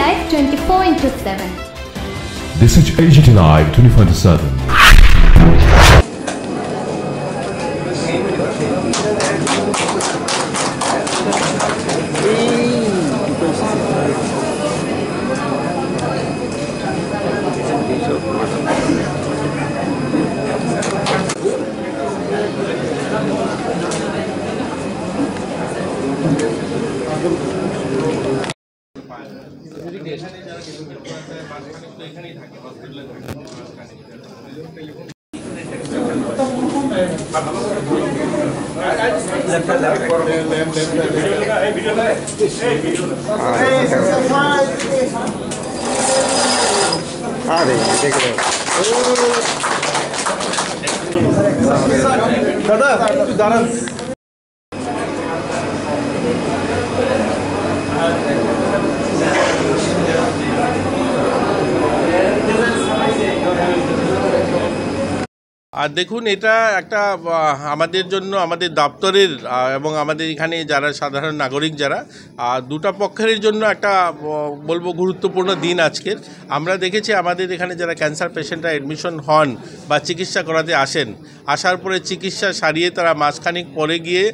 Live 24/7. This is AGT Live 24/7. দাদা একটু দাঁড়ান। আর দেখুন, এটা একটা আমাদের জন্য, আমাদের দপ্তরের এবং আমাদের এখানে যারা সাধারণ নাগরিক যারা দুটা পক্ষের জন্য একটা বলবো গুরুত্বপূর্ণ দিন আজকের। আমরা দেখেছি আমাদের এখানে যারা ক্যান্সার পেশেন্টরা অ্যাডমিশন হন বা চিকিৎসা করাতে আসেন, আসার পরে চিকিৎসা সারিয়ে তারা মাসখানিক পরে গিয়ে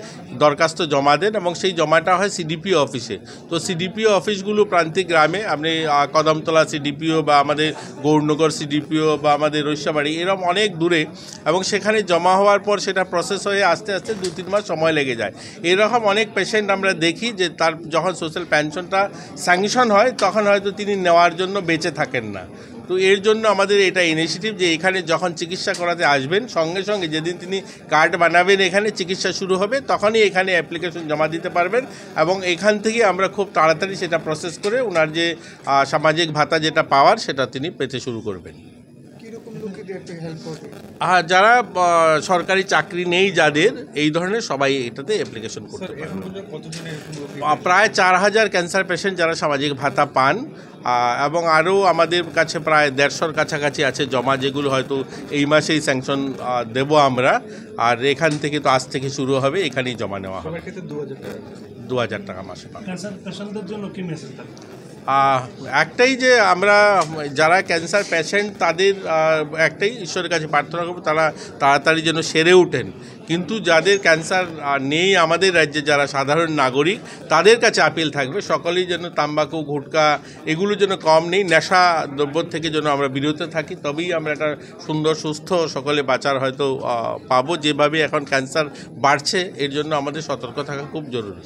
দরখাস্ত জমা দেন এবং সেই জমাটা হয় সিডিপিও অফিসে। তো সিডিপিও অফিসগুলো প্রান্তিক গ্রামে, আপনি কদমতলা সিডিপিও বা আমাদের গৌরনগর সিডিপিও বা আমাদের রৈশাবাড়ি এরকম অনেক দূরে, এবং সেখানে জমা হওয়ার পর সেটা প্রসেস হয়ে আস্তে আস্তে 2-3 মাস সময় লেগে যায়। এরকম অনেক পেশেন্ট আমরা দেখি যে তার যখন সোশ্যাল পেনশনটা স্যাংশন হয় তখন হয়তো তিনি নেওয়ার জন্য বেঁচে থাকেন না। তো এর জন্য আমাদের এটা ইনিশিয়েটিভ যে এখানে যখন চিকিৎসা করাতে আসবেন সঙ্গে সঙ্গে যেদিন তিনি কার্ড বানাবেন, এখানে চিকিৎসা শুরু হবে তখনই এখানে অ্যাপ্লিকেশন জমা দিতে পারবেন এবং এখান থেকে আমরা খুব তাড়াতাড়ি সেটা প্রসেস করে ওনার যে সামাজিক ভাতা যেটা পাওয়ার সেটা তিনি পেতে শুরু করবেন। যারা সরকারি চাকরি নেই যাদের, এই ধরনের সবাই এটাতে অ্যাপ্লিকেশন করতে পারে। প্রায় 4000 ক্যান্সার পেশেন্ট যারা সামাজিক ভাতা পান এবং আরও আমাদের কাছে প্রায় 150-র কাছাকাছি আছে জমা, যেগুলো হয়তো এই মাসেই স্যাংশন দেব আমরা। আর এখান থেকে তো আজ থেকে শুরু হবে, এখানেই জমা নেওয়া হবে। 2000 টাকা মাসে পাবে। একটাই যে আমরা যারা ক্যান্সার পেশেন্ট তাদের একটাই ঈশ্বরের কাছে প্রার্থনা করব তারা তাড়াতাড়ি যেন সেরে ওঠেন। কিন্তু যাদের ক্যান্সার নেই আমাদের রাজ্যে, যারা সাধারণ নাগরিক, তাদের কাছে আপিল থাকবে সকলেই যেন তাম্বাকু, গুটকা এগুলো যেন কম নেই, নেশা দ্রব্য থেকে যেন আমরা বিরত থাকি, তবেই আমরা একটা সুন্দর সুস্থ সকলে বাঁচার হয়তো পাবো। যেভাবে এখন ক্যান্সার বাড়ছে, এর জন্য আমাদের সতর্ক থাকা খুব জরুরি।